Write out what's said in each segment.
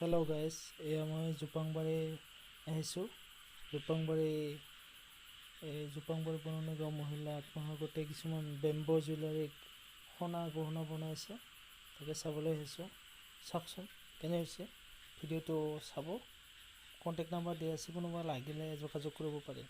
Hello' guys, এয়া মই জোপাংবাৰী আহিছোঁ। জোপাংবাৰী বননি গাঁও মহিলা আত্মসহায়ক কিছুমান বেম্বো জুৱেলাৰী সোণা গহনা বনাইছে, তাকে চাবলৈ আহিছোঁ। চাওকচোন কেনে হৈছে, ভিডিঅ'টো চাব। কণ্টেক্ট নাম্বাৰ দিয়া আছে, কোনোবা লাগিলে যোগাযোগ কৰিব পাৰে।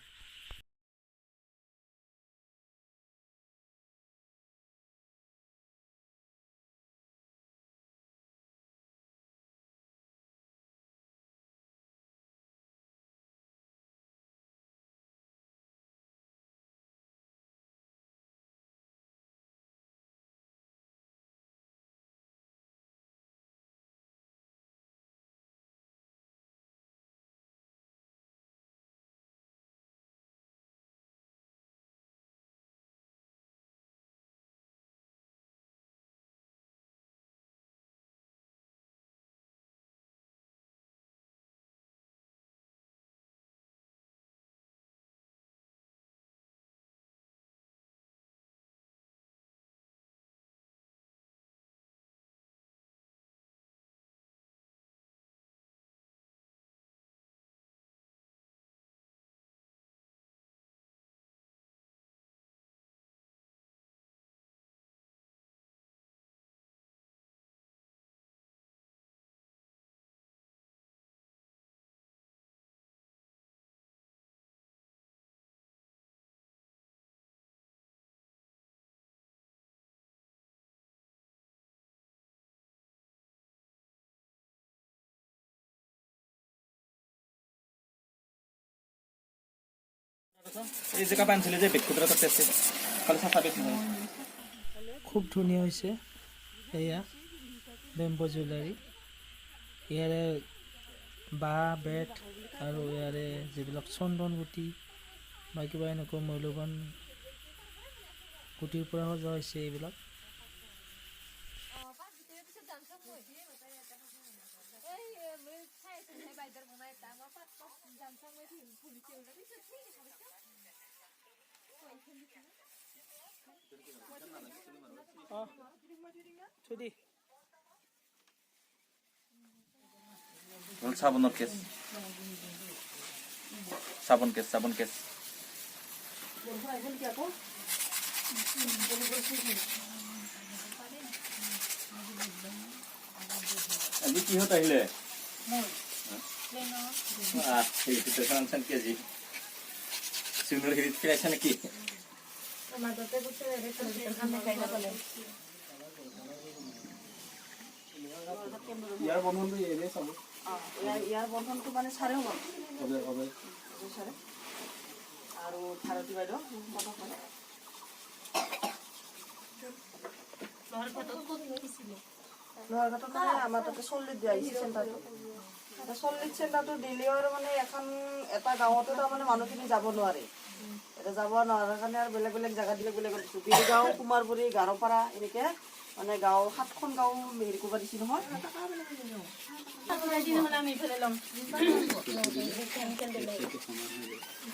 এই যে কাপ আনছিলে যে বেগটোৰ তাতে আছে, খালি চাফা বেগ নহয়। খুব ধুনীয়া হৈছে। এয়া বেম্বো জুৱেলাৰী, ইয়াৰে বাঁহ বেত আৰু ইয়াৰে যিবিলাক চন্দন গুটি বা কিবা এনেকুৱা মূল্যৱান গুটিৰ পৰা সজোৱা হৈছে এইবিলাক। চাবোনৰ কেছ, চাবোন কেছ আজি কিহত আহিলে? কেজি চিমলৰ হেৰিত ফিৰাইছে নেকি? ইয়াৰ বন্ধনটো এনেই চাব। ইয়াৰ বন্ধনটো মানে চাৰে হ'ব আৰু ভাৰতী বাইদেউ লোহাৰঘাটত মানে আমাৰ তাতে 40 দিয়া আহিছে চেণ্টাৰটো। 40 চেণ্টাৰটো দিলেও আৰু মানে এটা গাঁৱতো তাৰমানে মানুহখিনি যাব নোৱাৰে। এতিয়া যাব নোৱাৰাৰ কাৰণে আৰু বেলেগ বেলেগ জেগা দিলে বেলেগ দিছোঁ। বিৰগাঁও, কুমাৰপুৰী, গাৰোপাৰা এনেকৈ মানে গাঁও 7খন গাঁও হেৰি কৰিব দিছে নহয়।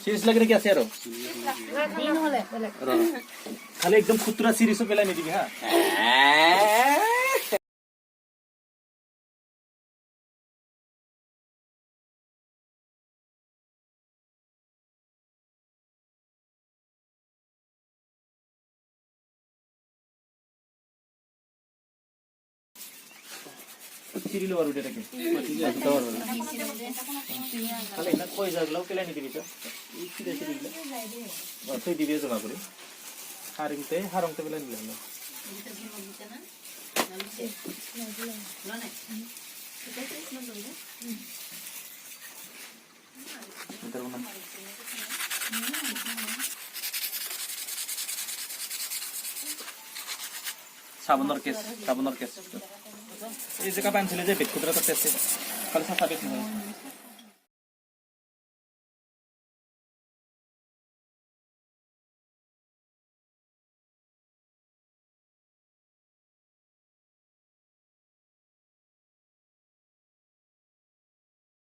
চিৰিজ লাগি নেকি আছে আৰু খালি একদম খুতুৰা চিৰিজো পেলাই নিদিবি হা। চিৰিলো আৰু এটাকে খালি না কৈ যাগলাও পেলাই নিদিবি তো এই চিৰা চিৰিলে থৈ দিবি জমা কৰি হাৰংতে পেলাই নিলে হলো। চাবোনৰ কেছ এই যে কাপ আনছিলে যে বেগটোৰ তাতে আছে, খালি চাফা বেগ নহয়।